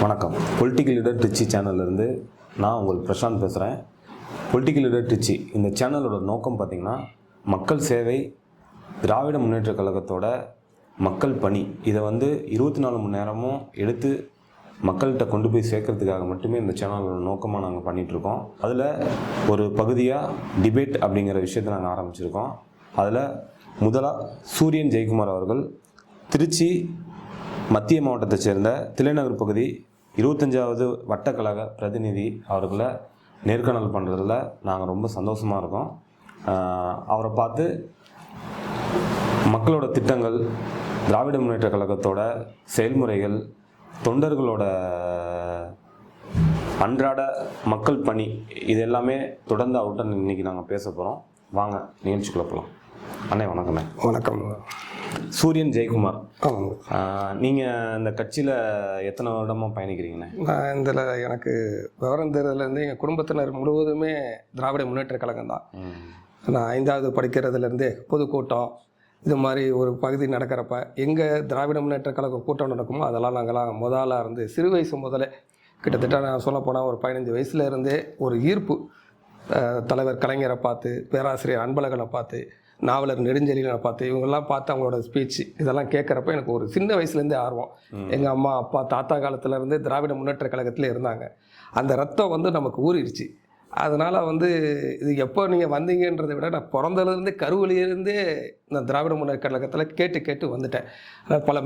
வணக்கம். Political leader Trichy சேனல்லேருந்து நான் உங்கள் பிரசாந்த் பேசுகிறேன். பொலிட்டிக்கல் லீடர் ட்ரிச்சி இந்த சேனலோட நோக்கம் பார்த்திங்கன்னா மக்கள் சேவை, திராவிட முன்னேற்ற கழகத்தோட மக்கள் பணி, இதை 24 மணி நேரமும் எடுத்து மக்கள்கிட்ட கொண்டு போய் சேர்க்கறதுக்காக மட்டுமே இந்த சேனலோட நோக்கமாக நாங்கள் பண்ணிகிட்ருக்கோம். அதில் ஒரு பகுதியாக டிபேட் அப்படிங்கிற விஷயத்தை நாங்கள் ஆரம்பிச்சிருக்கோம். அதில் முதலாக சூரியன் ஜெயக்குமார் அவர்கள் திருச்சி மத்திய மாவட்டத்தை சேர்ந்த தில்லைநகர் பகுதி 25வது வட்டக்கழக பிரதிநிதி அவர்களை நேர்காணல் பண்ணுறதுல நாங்கள் ரொம்ப சந்தோஷமாக இருக்கோம். அவரை பார்த்து மக்களோட திட்டங்கள், திராவிட முன்னேற்ற கழகத்தோட செயல்முறைகள், தொண்டர்களோட அன்றாட மக்கள் பணி, இது எல்லாமே தொடர்ந்து அவர்கிட்ட இன்றைக்கி நாங்கள் பேச போகிறோம். வாங்க நிகழ்ச்சிக்குள்ள போகலாம். அண்ணே வணக்கண்ணே. வணக்கம். சூரியன் ஜெயக்குமார், நீங்கள் இந்த கட்சியில் எத்தனை வருடமாக பயணிக்கிறீங்கண்ணே? நான் இதில் எனக்கு விவரம் தெரிஞ்சதுலேருந்து எங்கள் குடும்பத்தினர் முழுவதுமே திராவிட முன்னேற்ற கழகம் தான். நான் 5வது படிக்கிறதுலேருந்தே பொதுக்கூட்டம் இது மாதிரி ஒரு பகுதி நடக்கிறப்ப எங்கே திராவிட முன்னேற்ற கழகம் கூட்டம் நடக்குமோ அதெல்லாம் நாங்கள்லாம் முதலாக இருந்து சிறு வயசு முதலே, கிட்டத்தட்ட நான் சொல்லப்போனால் ஒரு 15 வயசுல இருந்தே ஒரு ஈர்ப்பு. தலைவர் கலைஞரை பார்த்து, பேராசிரியர் அன்பழகனை பார்த்து, நாவலர் நெடுஞ்செழியனை பார்த்து, இவங்கெல்லாம் பார்த்து அவங்களோட ஸ்பீச் இதெல்லாம் கேட்குறப்ப எனக்கு ஒரு சின்ன வயசுலேருந்தே ஆர்வம். எங்கள் அம்மா அப்பா தாத்தா காலத்துலேருந்தே திராவிட முன்னேற்ற கழகத்தில் இருந்தாங்க. அந்த ரத்தம் நமக்கு ஊறிடுச்சு. அதனால் இது எப்போ நீங்கள் வந்தீங்கன்றதை விட நான் பிறந்ததுலேருந்தே கருவிலேருந்தே நான் திராவிட முன்னேற்ற கழகத்தில் கேட்டு வந்துட்டேன். பல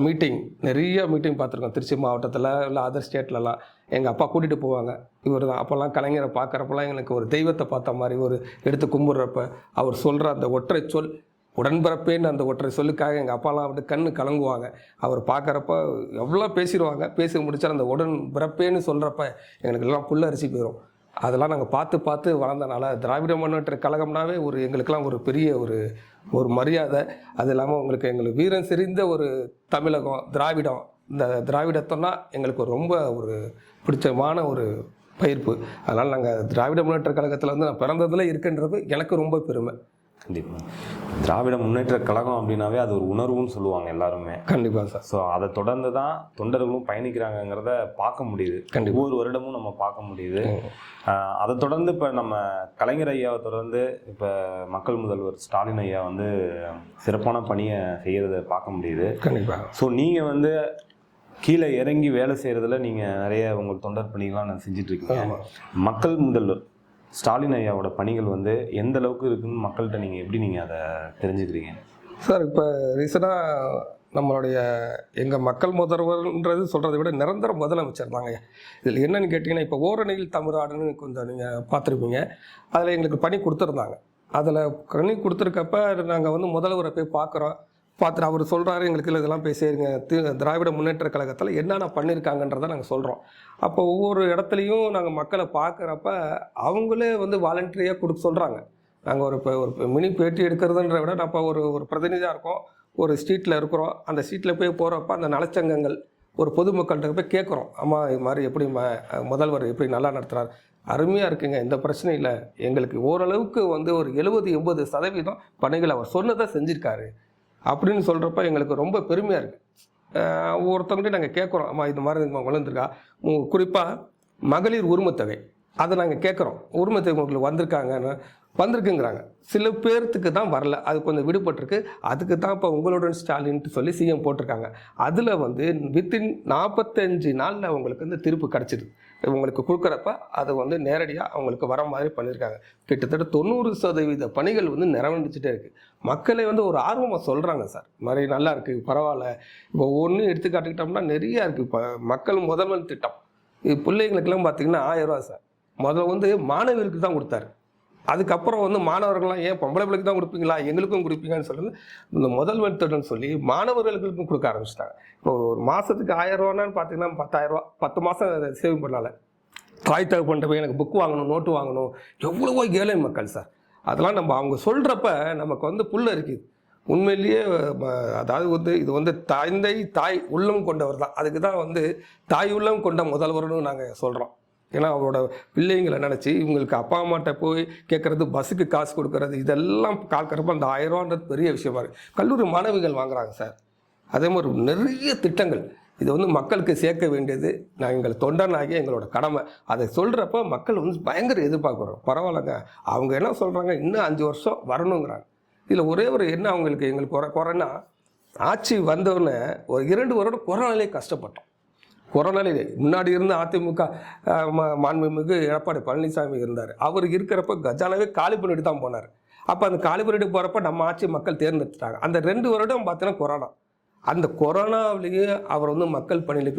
நிறைய மீட்டிங் பார்த்துருக்கோம். திருச்சி மாவட்டத்தில் இல்லை அதர் ஸ்டேட்லலாம் எங்கள் அப்பா கூட்டிகிட்டு போவாங்க. இவர் தான் அப்போல்லாம் கலைஞரை பார்க்குறப்பெல்லாம் எங்களுக்கு ஒரு தெய்வத்தை பார்த்த மாதிரி, ஒரு எடுத்து கும்பிட்றப்ப அவர் சொல்கிற அந்த ஒற்றை சொல் உடன்பிறப்பேன்னு, அந்த ஒற்றை சொல்லுக்காக எங்கள் அப்பாலாம் கண்ணு கலங்குவாங்க. அவர் பார்க்குறப்ப எவ்வளோ பேசிடுவாங்க. பேசி முடிச்சா அந்த உடன் பிறப்பேன்னு சொல்கிறப்ப எங்களுக்கெல்லாம் புல்லரிசி போயிடும். அதெல்லாம் நாங்கள் பார்த்து வளர்ந்தனால திராவிட முன்னேற்ற கழகம்னாவே எங்களுக்கெல்லாம் ஒரு பெரிய ஒரு மரியாதை. அது இல்லாமல் எங்களுக்கு வீரம் செறிந்த ஒரு தமிழகம், திராவிடம். இந்த திராவிடத்தோன்னா எங்களுக்கு ரொம்ப ஒரு பிடிச்சமான ஒரு பயிர்ப்பு. அதனால் நாங்கள் திராவிட முன்னேற்ற கழகத்தில் நான் பிறந்ததில் இருக்குன்றது எனக்கு ரொம்ப பெருமை. கண்டிப்பாக. திராவிட முன்னேற்ற கழகம் அப்படின்னாவே அது ஒரு உணர்வுன்னு சொல்லுவாங்க எல்லாருமே. கண்டிப்பாக சார். ஸோ அதை தொடர்ந்து தான் தொண்டர்களும் பயணிக்கிறாங்கிறத பார்க்க முடியுது. ஒவ்வொரு வருடமும் நம்ம பார்க்க முடியுது. அதை தொடர்ந்து இப்போ நம்ம கலைஞர் ஐயாவை தொடர்ந்து இப்போ மக்கள் முதல்வர் ஸ்டாலின் ஐயா சிறப்பான பணியை செய்கிறத பார்க்க முடியுது. கண்டிப்பாக. ஸோ நீங்கள் கீழே இறங்கி வேலை செய்கிறதுல நீங்கள் நிறைய உங்கள் தொண்டர் பணிகள்லாம் செஞ்சிட்ருக்கீங்க. மக்கள் முதல்வர் ஸ்டாலின் ஐயாவோட பணிகள் எந்த அளவுக்கு இருக்குன்னு மக்கள்கிட்ட நீங்கள் அதை தெரிஞ்சுக்கிறீங்க சார்? இப்போ ரீசெண்டாக நம்மளுடைய எங்கள் மக்கள் முதல்வர்ன்றது சொல்கிறத விட நிரந்தர முதலமைச்சர் தாங்க. இதில் என்னென்னு கேட்டிங்கன்னா, இப்போ ஓரணியில் தமிழ்நாடுன்னு கொஞ்சம் நீங்கள் பார்த்துருப்பீங்க. அதில் எங்களுக்கு பணி கொடுத்துருந்தாங்க. அதில் பணி கொடுத்துருக்கப்ப நாங்கள் முதல்வரை போய் பார்த்துட்டு அவர் சொல்கிறாரு, எங்களுக்கு இதெல்லாம் பேசிடுங்க, திராவிட முன்னேற்ற கழகத்தில் என்னென்ன பண்ணியிருக்காங்கன்றதை நாங்கள் சொல்கிறோம். அப்போ ஒவ்வொரு இடத்துலையும் நாங்கள் மக்களை பார்க்குறப்ப அவங்களே வாலண்டரியாக கொடுக்க சொல்கிறாங்க. நாங்கள் இப்போ ஒரு மினி பேட்டி எடுக்கிறதுன்ற விட நான் இப்போ ஒரு பிரதிநிதியாக இருக்கோம், ஒரு ஸ்ட்ரீட்டில் இருக்கிறோம். அந்த ஸ்ட்ரீட்டில் போய் போகிறப்ப அந்த நலச்சங்கங்கள் ஒரு பொதுமக்கள்கிட்ட போய் கேட்குறோம், அம்மா இது மாதிரி எப்படி முதல்வர் எப்படி நல்லா நடத்துகிறார், அருமையாக இருக்குங்க, எந்த பிரச்சனையும் இல்லை, எங்களுக்கு ஓரளவுக்கு ஒரு 70-80% பணிகள் அவர் சொன்னதை செஞ்சுருக்காரு அப்படின்னு சொல்கிறப்ப எங்களுக்கு ரொம்ப பெருமையாக இருக்குது. ஒவ்வொருத்தவங்கள்ட்ட நாங்கள் கேட்குறோம், அம்மா இது மாதிரி வளர்ந்துருக்கா, குறிப்பாக மகளிர் உரிமைத்தொகை அதை நாங்கள் கேட்குறோம். உரிமைத்தொகை உங்களுக்கு வந்திருக்குங்கிறாங்க. சில பேர்த்துக்கு தான் வரல, அது கொஞ்சம் விடுபட்டிருக்கு. அதுக்கு தான் இப்போ உங்களுடன் ஸ்டாலின்ட்டு சொல்லி சிஎம் போட்டிருக்காங்க. அதில் வித்தின் 45 நாளில் அவங்களுக்கு தீர்ப்பு கிடச்சிது. உங்களுக்கு கொடுக்குறப்ப அது நேரடியாக அவங்களுக்கு வர மாதிரி பண்ணியிருக்காங்க. கிட்டத்தட்ட 90% பணிகள் நிறைவடைஞ்சிட்டே இருக்குது. மக்களை ஒரு ஆர்வமாக சொல்கிறாங்க, சார் இது மாதிரி நல்லா இருக்குது, பரவாயில்ல. இப்போ ஒன்று எடுத்துக்காட்டுக்கிட்டோம்னா நிறையா இருக்குது. இப்போ மக்கள் முதல்வன் திட்டம், இது பிள்ளைங்களுக்கெல்லாம் பார்த்திங்கன்னா 1000 ரூபா சார். முதல்ல மாணவர்களுக்கு தான் கொடுத்தாரு. அதுக்கப்புறம் மாணவர்கள்லாம் ஏன் பொம்பளை பிள்ளைக்கு தான் கொடுப்பீங்களா, எங்களுக்கும் கொடுப்பீங்கன்னு சொல்லுறது இந்த முதல்வன் திட்டம்னு சொல்லி மாணவர்களுக்கும் கொடுக்க ஆரம்பிச்சிட்டாங்க. இப்போ ஒரு மாதத்துக்கு 1000 ரூபான்னு பார்த்தீங்கன்னா 10,000 ரூபா 10 மாதம் சேவ் பண்ணால. தாய் தகப்பன்ட்ட போய் எனக்கு புக்கு வாங்கணும், நோட்டு வாங்கணும், எவ்வளவோ ஏழை மக்கள் சார். அதெல்லாம் அவங்க சொல்கிறப்ப நமக்கு புல்ல இருக்குது உண்மையிலேயே. அதாவது இது தாய் உள்ளம் கொண்டவர் தான். அதுக்கு தான் தாய் உள்ளம் கொண்ட முதல்வர்னு நாங்கள் சொல்கிறோம். ஏன்னா அவரோட பிள்ளைங்களை நினச்சி இவங்களுக்கு அப்பா அம்மாட்ட போய் கேட்குறது, பஸ்ஸுக்கு காசு கொடுக்கறது, இதெல்லாம் பார்க்குறப்ப அந்த 1000 ரூபான்றது பெரிய விஷயமா இருக்குது. கல்லூரி மாணவிகள் வாங்குறாங்க சார். அதே மாதிரி நிறைய திட்டங்கள் இது வந்து மக்களுக்கு சேர்க்க வேண்டியது எங்கள் தொண்டனாகி எங்களோட கடமை. அதை சொல்கிறப்ப மக்கள் வந்து பயங்கர எதிர்பார்க்குறோம். பரவாயில்லைங்க, அவங்க என்ன சொல்கிறாங்க, இன்னும் 5 வருஷம் வரணுங்கிறாங்க. இதில் ஒரே ஒரு என்ன எங்களுக்கு குறைன்னா, ஆட்சி வந்தோடனே ஒரு 2 வருடம் கொரோனாலே கஷ்டப்பட்டோம். கொரோனாலே முன்னாடி இருந்த அதிமுக மாண்புமிகு எடப்பாடி பழனிசாமி இருந்தார். அவர் இருக்கிறப்ப கஜானாவே காலி பண்ணிட்டு தான் போனார். அப்போ அந்த காலி பண்ணிட்டு போகிறப்ப நம்ம ஆட்சி மக்கள் தேர்ந்தெடுத்துட்டாங்க. அந்த 2 வருடம் பார்த்தீங்கன்னா கொரோனா. அந்த கொரோனாவிலேயே அவர் வந்து மக்கள் பணியில்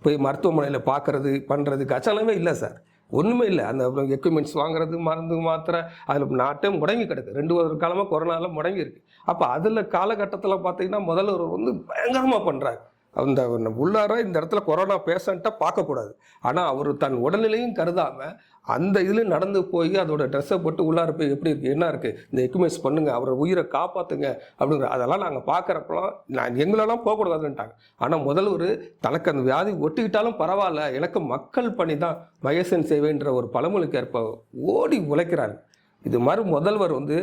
போய் மருத்துவமனையில் பார்க்குறது பண்ணுறது கஜானாவே இல்லை சார், ஒன்றுமே இல்லை. அந்த எக்யூப்மெண்ட்ஸ் வாங்குறது, மருந்து மாத்திரை, அதில் நாட்டே முடங்கி கிடக்கு. 2 வருட காலமாக கொரோனாவில் முடங்கி இருக்குது. அப்போ அதில் காலகட்டத்தில் பார்த்தீங்கன்னா முதல்வர் வந்து பயங்கரமாக பண்ணுறாங்க. அந்த உள்ளார இந்த இடத்துல கொரோனா பேஷண்ட்டாக பார்க்கக்கூடாது, ஆனால் அவர் தன் உடல்நிலையும் கருதாமல் அந்த இதில் நடந்து போய் அதோட ட்ரெஸ்ஸை போட்டு உள்ளார போய் எப்படி இருக்குது, என்ன இருக்குது, இந்த எக்யூப்மெண்ட்ஸ் பண்ணுங்கள், அவரை உயிரை காப்பாற்றுங்க அப்படிங்கிற அதெல்லாம் நாங்கள் பார்க்குறப்பெல்லாம் எங்களெல்லாம் போகக்கூடாதுன்ட்டாங்க. ஆனால் முதல்வர் தனக்கு அந்த வியாதி ஒட்டிக்கிட்டாலும் பரவாயில்ல, எனக்கு மக்கள் பணி தான் மகேசன் சேவைன்ற ஒரு பழமொழிக்கு ஏற்ப ஓடி உழைக்கிறாங்க. இது மாதிரி முதல்வர் வந்து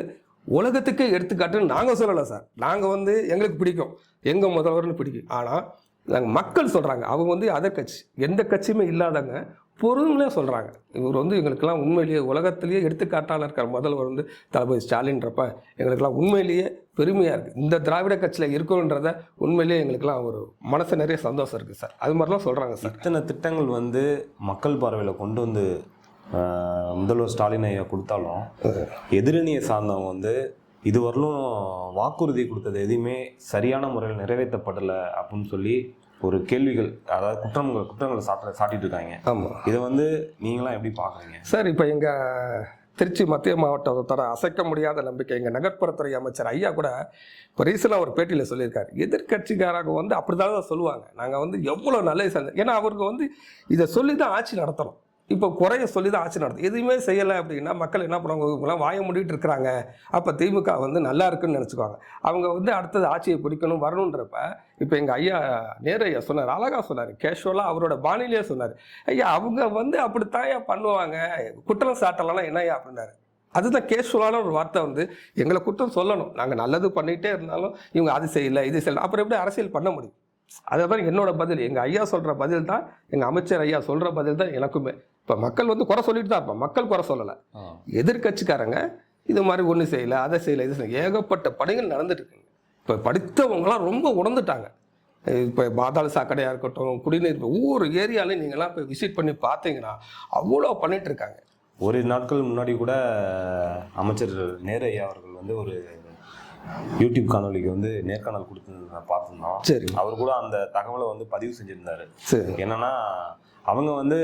உலகத்துக்கே எடுத்துக்காட்டுன்னு நாங்கள் சொல்லலை சார். நாங்கள் வந்து எங்களுக்கு பிடிக்கும், எங்கள் முதல்வர்னு பிடிக்கும். ஆனால் நாங்கள் மக்கள் சொல்கிறாங்க, அவங்க வந்து அதர் கட்சி, எந்த கட்சியுமே இல்லாதவங்க பொருளே சொல்கிறாங்க, இவர் வந்து எங்களுக்கெல்லாம் உண்மையிலேயே உலகத்திலேயே எடுத்துக்காட்டால் இருக்கிற முதல்வர் வந்து தளபதி ஸ்டாலின்றப்ப எங்களுக்கெல்லாம் உண்மையிலேயே பெருமையாக இருக்குது. இந்த திராவிட கட்சியில் இருக்கணுன்றத உண்மையிலேயே எங்களுக்கெல்லாம் ஒரு மனசு நிறைய சந்தோஷம் இருக்குது சார். அது மாதிரிலாம் சொல்கிறாங்க சார். இத்தனை திட்டங்கள் வந்து மக்கள் பார்வையில் கொண்டு வந்து முதல்வர் ஸ்டாலின் ஐயா கொடுத்தாலும் எதிரணியை சார்ந்தவங்க வந்து இதுவரையிலும் வாக்குறுதி கொடுத்தது எதுவுமே சரியான முறையில் நிறைவேற்றப்படலை அப்படின்னு சொல்லி ஒரு கேள்விகள், அதாவது குற்றங்களை சாட்டிட்டு இருக்காங்க. ஆமாம், இதை வந்து நீங்களாம் எப்படி பார்க்குறீங்க சார்? இப்போ எங்கள் திருச்சி மத்திய மாவட்டத்தோட அசைக்க முடியாத நம்பிக்கை எங்கள் நகர்ப்புறத்துறை அமைச்சர் ஐயா கூட இப்போ ரீசனாக ஒரு பேட்டியில் சொல்லியிருக்காரு, எதிர்கட்சிக்காரங்க வந்து அப்படி தான் சொல்லுவாங்க, நாங்கள் வந்து எவ்வளோ நல்லது செஞ்சோம், ஏன்னா அவருக்கு வந்து இதை சொல்லி தான் ஆட்சி நடத்தணும். இப்போ குறைய சொல்லி தான் ஆட்சி நடத்தும். எதுவுமே செய்யலை அப்படின்னா மக்கள் என்ன பண்ணுவாங்க, இவங்களாம் வாய மூடிட்டு இருக்கிறாங்க, அப்போ திமுக வந்து நல்லா இருக்குன்னு நினச்சிக்குவாங்க. அவங்க வந்து அடுத்தது ஆட்சியை பிடிக்கணும் வரணுன்றப்ப இப்போ எங்கள் ஐயா நேரையா சொன்னார், அழகாக சொன்னார், கேஷுவலாக அவரோட பாணியிலே சொன்னார், ஐயா அவங்க வந்து அப்படித்தாயா பண்ணுவாங்க, குற்றம் சாட்டலாம் என்னையா அப்படின்னாரு. அதுதான் கேஷுவலான ஒரு வார்த்தை. வந்து எங்களை குற்றம் சொல்லணும், நாங்கள் நல்லது பண்ணிகிட்டே இருந்தாலும் இவங்க அது செய்யலை இது செய்யலை, அப்புறம் எப்படி அரசியல் பண்ண முடியும்? அதுதான் என்னோட பதில். எங்கள் ஐயா சொல்கிற பதில் தான், எங்கள் அமைச்சர் ஐயா சொல்கிற பதில் தான் எனக்குமே. இப்போ மக்கள் வந்து குறை சொல்லிட்டு தான் இருப்பான், மக்கள் குறை சொல்லலை. எதிர்கட்சிக்காரங்க இது மாதிரி ஒன்று செய்யலை, அதை செய்யலை, இது செய்யலை, ஏகப்பட்ட பணிகள் நடந்துட்டு இருக்குங்க. இப்போ படித்தவங்களாம் ரொம்ப உணர்ந்துட்டாங்க. இப்போ பாதாள சாக்கடையாக இருக்கட்டும், குடிநீர், ஒவ்வொரு ஏரியாலையும் நீங்கள்லாம் போய் விசிட் பண்ணி பார்த்தீங்கன்னா அவ்வளோ பண்ணிட்டு இருக்காங்க. ஒரு நாட்கள் முன்னாடி கூட அமைச்சர் நேரையா அவர்கள் வந்து ஒரு யூடியூப் காணொலிக்கு வந்து நேர்காணல் கொடுத்து பார்த்துருந்தோம். சரி, அவர் கூட அந்த தகவலை வந்து பதிவு செஞ்சிருந்தாரு. சரி, என்னன்னா அவங்க வந்து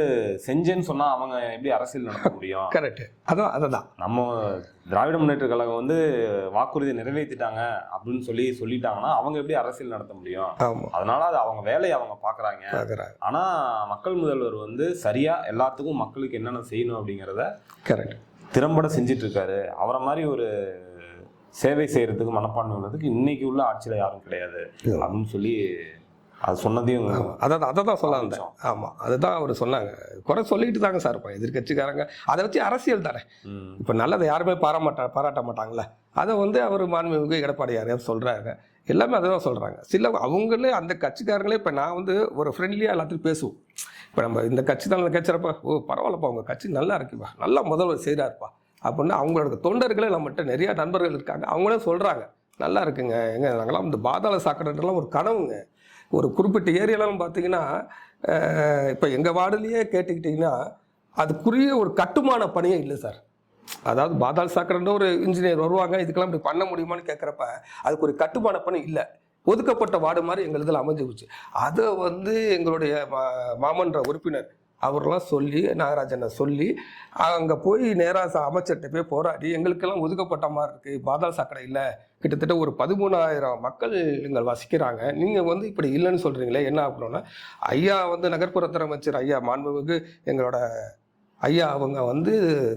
செஞ்சேன்னு சொன்னா அவங்க எப்படி அரசியல் நடத்த முடியும்? கரெக்ட், அதான் நம்ம திராவிட முன்னேற்ற கழகம் வந்து வாக்குறுதி நிறைவேற்றிட்டாங்க அப்படின்னு சொல்லிட்டாங்கன்னா அவங்க எப்படி அரசியல் நடத்த முடியும்? அதனால அது அவங்க வேலையை அவங்க பாக்குறாங்க. ஆனா மக்கள் முதல்வர் வந்து சரியா எல்லாத்துக்கும் மக்களுக்கு என்னென்ன செய்யணும் அப்படிங்கிறத கரெக்ட் திறம்பட செஞ்சிட்டு இருக்காரு. அவரை மாதிரி ஒரு சேவை செய்யறதுக்கு மனப்பான்மை உள்ளதுக்கு இன்னைக்கு உள்ள ஆட்சியில் யாரும் கிடையாது அப்படின்னு சொல்லி அது சொன்னதையும் அதை தான் சொல்ல வந்தேன். ஆமாம், அதுதான் அவர் சொன்னாங்க. குறை சொல்லிட்டு தாங்க சார் இப்போ எதிர்கட்சிக்காரங்க. அதை வச்சு அரசியல் தானே. இப்போ நல்லதை யாருமே பாராட்ட மாட்டாங்களே, அதை வந்து அவர் மாண்புமிகு எடப்பாடியார் சொல்கிறாங்க. எல்லாமே அதை தான் சொல்கிறாங்க. சில அவங்களே அந்த கட்சிக்காரங்களே இப்போ நான் வந்து ஒரு ஃப்ரெண்ட்லியாக எல்லாத்தையும் பேசுவோம். இப்போ நம்ம இந்த கட்சி தான் கட்சிறப்ப, ஓ பரவாயில்லப்பா உங்கள் கட்சி நல்லா இருக்குப்பா, நல்லா முதல்வர் செய்கிறாருப்பா அப்படின்னா அவங்களோட தொண்டர்களே நம்மகிட்ட நிறையா நண்பர்கள் இருக்காங்க. அவங்களே சொல்கிறாங்க நல்லா இருக்குங்க, எங்க நாங்களாம் இந்த பாதாள சாக்கடைலாம் ஒரு கனவுங்க. ஒரு குறிப்பிட்ட ஏரியாலாம் பார்த்தீங்கன்னா இப்போ எங்கள் வார்டுலேயே கேட்டுக்கிட்டிங்கன்னா அதுக்குரிய ஒரு கட்டுமான பணியே இல்லை சார். அதாவது பாதாள சாக்கடைன்ற ஒரு இன்ஜினியர் வருவாங்க, இதுக்கெல்லாம் இப்படி பண்ண முடியுமான்னு கேட்குறப்ப அதுக்கு ஒரு கட்டுமான பணி இல்லை. ஒதுக்கப்பட்ட வார்டு மாதிரி எங்கள் இதில் அமைஞ்சு போச்சு. அதை வந்து எங்களுடைய மாமன்ற உறுப்பினர் அவரெல்லாம் சொல்லி, நாகராஜனை சொல்லி அங்கே போய் நேராக அமைச்சர்கிட்ட போய் போராடி எங்களுக்கெல்லாம் ஒதுக்கப்பட்ட மாதிரி இருக்குது, பாதாள சாக்கடை இல்லை, கிட்டத்தட்ட ஒரு 13,000 மக்கள் இங்கே வசிக்கிறாங்க, நீங்கள் வந்து இப்படி இல்லைன்னு சொல்கிறீங்களே என்ன அப்படின்னா, ஐயா வந்து நகர்ப்புறத்துறை அமைச்சர் ஐயா மாண்புமிகு எங்களோட ஐயா அவங்க வந்து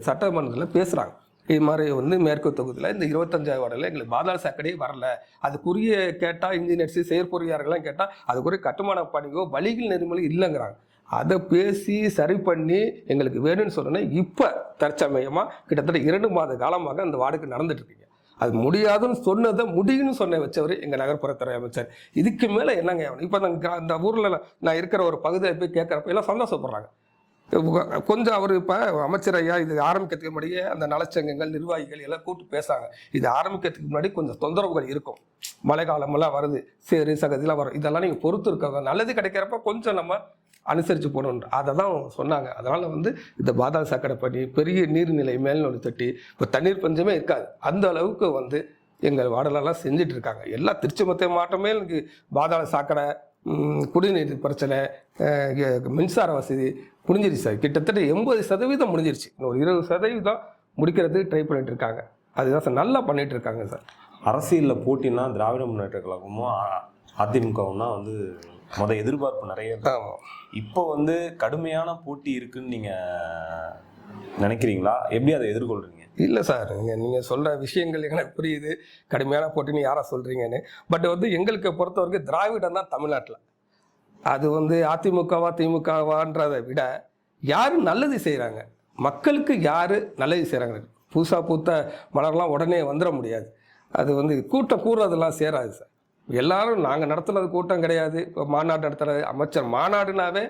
சட்டமன்றத்தில் பேசுகிறாங்க. இது மாதிரி வந்து மேற்கு தொகுதியில் இந்த 25 வார்டில் எங்களுக்கு பாதாள சாக்கடையே வரல, அதுக்குரிய கேட்டால் இன்ஜினியர்ஸு செயற்பொறியாளர்கள்லாம் கேட்டால் அதுக்குரிய கட்டுமான பணியோ வழிகள் நெறிமுறை இல்லைங்கிறாங்க. அதை பேசி சரி பண்ணி எங்களுக்கு வேணும்னு சொன்னோன்னே இப்போ தற்சமயமாக கிட்டத்தட்ட 2 மாத காலமாக அந்த வார்டுக்கு நடந்துட்டு இருக்கீங்க. அது முடியாதுன்னு சொன்னதை முடியும்னு சொன்ன வச்சவர் எங்கள் நகர்ப்புறத்துறை அமைச்சர். இதுக்கு மேலே என்னங்க? இப்போ அந்த ஊரில் நான் இருக்கிற ஒரு பகுதியில் போய் கேட்குறப்ப எல்லாம் சந்தோஷப்படுறாங்க. கொஞ்சம் அவர் இப்போ அமைச்சர் ஐயா இது ஆரம்பிக்கிறதுக்கு முன்னாடியே அந்த நலச்சங்கங்கள் நிர்வாகிகள் எல்லாம் கூப்பிட்டு பேசாங்க. இது ஆரம்பிக்கிறதுக்கு முன்னாடி கொஞ்சம் தொந்தரவுகள் இருக்கும், மழை காலமெல்லாம் வருது, சேரு சகதியெல்லாம் வரும், இதெல்லாம் நீங்கள் பொறுத்து இருக்காங்க, நல்லது கிடைக்கிறப்ப கொஞ்சம் நம்ம அனுசரித்து போகணும், அதை தான் சொன்னாங்க. அதனால் இந்த பாதாள சாக்கடை பண்ணி பெரிய நீர்நிலை மேல்நிலை தட்டி இப்போ தண்ணீர் பஞ்சமே இருக்காது, அந்த அளவுக்கு எங்கள் வார்டெல்லாம் செஞ்சுட்டு இருக்காங்க. எல்லாம் திருச்சி மத்திய மாவட்டமே எனக்கு பாதாள சாக்கடை, குடிநீர் பிரச்சனை, மின்சார வசதி முடிஞ்சிருச்சு சார். கிட்டத்தட்ட 80% முடிஞ்சிருச்சு. இன்னும் 20% முடிக்கிறதுக்கு ட்ரை பண்ணிட்டு இருக்காங்க. அதுதான் சார் நல்லா பண்ணிட்டு இருக்காங்க சார். அரசியலில் போட்டினா திராவிட முன்னேற்ற கழகமும் அதிமுகவும் தான் எதிர்பார்ப்பு நிறைய. இப்போ கடுமையான போட்டி இருக்குன்னு நீங்கள் நினைக்கிறீங்களா? எப்படி அதை எதிர்கொள்கிறீங்க? இல்லை சார், நீங்கள் சொல்கிற விஷயங்கள் எனக்கு புரியுது, கடுமையான போட்டின்னு யாரை சொல்கிறீங்கன்னு. பட் எங்களுக்கு பொறுத்தவரைக்கும் திராவிடம் தான் தமிழ்நாட்டில். அது அதிமுகவா திமுகவான்றதை விட யார் நல்லது செய்கிறாங்க, மக்களுக்கு யார் நல்லது செய்கிறாங்க. புதுசாக பூத்த மலர்லாம் உடனே வந்துட முடியாது. அது கூட்டம் கூடுறதெல்லாம் சேராது சார். எல்லாரும் நாங்கள் நடத்துனது கூட்டம் கிடையாது. இப்போ மாநாடு நடத்துகிற அமைச்சர் மாநாடுனாவே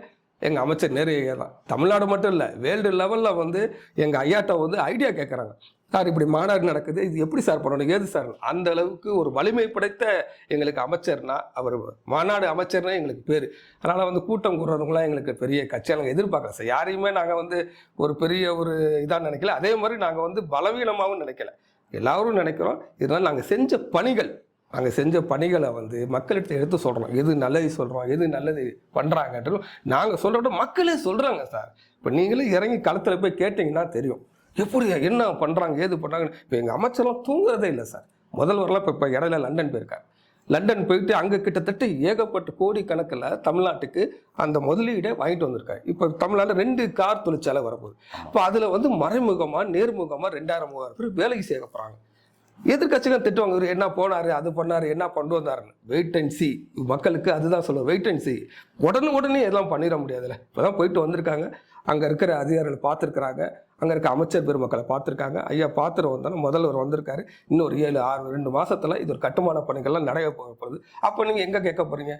எங்கள் அமைச்சர் நிறைய தான். தமிழ்நாடு மட்டும் இல்லை, வேர்ல்டு லெவலில் எங்கள் ஐயாட்ட ஐடியா கேட்குறாங்க. சார் இப்படி மாநாடு நடக்குது, இது எப்படி சார் பண்ணணும், ஏது சார்? அந்த அளவுக்கு ஒரு வலிமை படைத்த எங்களுக்கு அமைச்சர்னா அவர் மாநாடு அமைச்சர்னா எங்களுக்கு பேர். அதனால் கூட்டம் கூடுறவங்களாம் எங்களுக்கு பெரிய கட்சியாக நாங்கள் எதிர்பார்க்கல சார். யாரையுமே நாங்கள் ஒரு பெரிய ஒரு இதாக நினைக்கல, அதே மாதிரி நாங்கள் பலவீனமாகவும் நினைக்கல. எல்லாரும் நினைக்கிறோம். இதனால் நாங்கள் செஞ்ச பணிகளை மக்கள்கிட்ட எடுத்து சொல்கிறோம், எது நல்லது சொல்கிறோம், எது நல்லது பண்ணுறாங்கன்றது நாங்கள் சொல்கிறோட மக்களே சொல்கிறாங்க சார். இப்போ நீங்களே இறங்கி களத்தில் போய் கேட்டிங்கன்னா தெரியும் எப்படி என்ன பண்ணுறாங்க, ஏது பண்ணுறாங்கன்னு. இப்போ எங்கள் அமைச்சர்லாம் தூங்குறதே இல்லை சார். முதல்வரெலாம் இப்போ இடையில லண்டன் போயிருக்கார். லண்டன் போயிட்டு அங்கே கிட்டத்தட்ட ஏகப்பட்ட கோடி கணக்கில் தமிழ்நாட்டுக்கு அந்த முதலீடை வாங்கிட்டு வந்திருக்காரு. இப்போ தமிழ்நாட்டில் 2 கார் தொழிற்சாலை வரப்போகுது. இப்போ அதில் மறைமுகமாக நேர்முகமாக 2000-3000 பேர் வேலைக்கு சேர்க்கப்படுறாங்க. எதிர்கட்சிகள் திட்டுவாங்க, இவர் என்ன போனார், அது பண்ணார், என்ன கொண்டு வந்தாருன்னு. வெயிட் அண்ட் சி, மக்களுக்கு அதுதான் சொல்லுவோம், வெயிட் அண்ட் சி. உடனே எல்லாம் பண்ணிட முடியாதுல்ல. இப்போ தான் போயிட்டு வந்திருக்காங்க, அங்கே இருக்கிற அதிகாரிகளை பார்த்துருக்குறாங்க, அங்கே இருக்க அமைச்சர் பெருமக்களை பார்த்துருக்காங்க. ஐயா பார்த்துட்டு வந்தாலும் முதல்வர் வந்திருக்காரு. இன்னொரு 7-6-2 மாதத்தில் இது ஒரு கட்டுமான பணிகள்லாம் நடைய போகிறது. அப்போ நீங்கள் எங்கே கேட்க போகிறீங்க?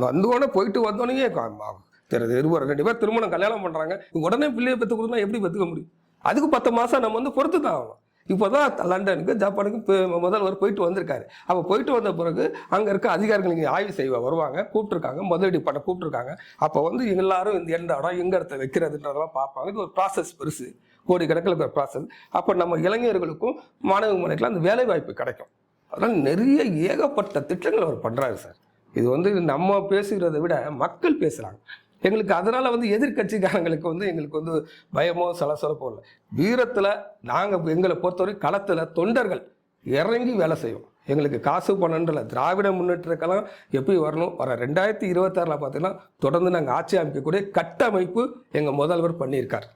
வந்தோடனே போயிட்டு வந்தோடனே 2 பேர் திருமணம் கல்யாணம் பண்ணுறாங்க, உடனே பிள்ளையை பெற்று கொடுத்தா எப்படி பெற்றுக்க முடியும்? அதுக்கு 10 மாதம் நம்ம பொறுத்து தான் ஆகணும். இப்போ தான் லண்டனுக்கு ஜப்பானுக்கு முதல்வர் போயிட்டு வந்திருக்காரு. அப்போ போயிட்டு வந்த பிறகு அங்கே இருக்க அதிகாரிகள் இங்கே ஆய்வு செய்ய வருவாங்க, கூப்பிட்டுருக்காங்க, முதலீடு பண்ண கூப்பிட்டுருக்காங்க. அப்போ எல்லாரும் எந்த இடம் எங்கே இடத்த வைக்கிறதுன்றதெல்லாம் பார்ப்பாங்க. இது ஒரு ப்ராசஸ், பெருசு, கோடிக்கணக்கில் இருக்கிற ப்ராசஸ். அப்போ நம்ம இளைஞர்களுக்கும் மாணவ மாணவிகளுக்கும் அந்த வேலை வாய்ப்பு கிடைக்கும். அதனால் நிறைய ஏகப்பட்ட திட்டங்கள் அவர் பண்ணுறாரு சார். இது நம்ம பேசுகிறத விட மக்கள் பேசுகிறாங்க. எங்களுக்கு அதனால் எதிர்கட்சிக்காரங்களுக்கு எங்களுக்கு பயமோ சலசலப்போ இல்லை. வீரத்தில் நாங்கள் எங்களை பொறுத்தவரை களத்தில் தொண்டர்கள் இறங்கி வேலை செய்வோம். எங்களுக்கு காசு பணன்றல. திராவிட முன்னேற்றக்கெல்லாம் எப்படி வரணும், வர 2026 பார்த்தீங்கன்னா தொடர்ந்து நாங்கள் ஆட்சி அமைக்கக்கூடிய கட்டமைப்பு எங்கள் முதல்வர் பண்ணியிருக்கார்.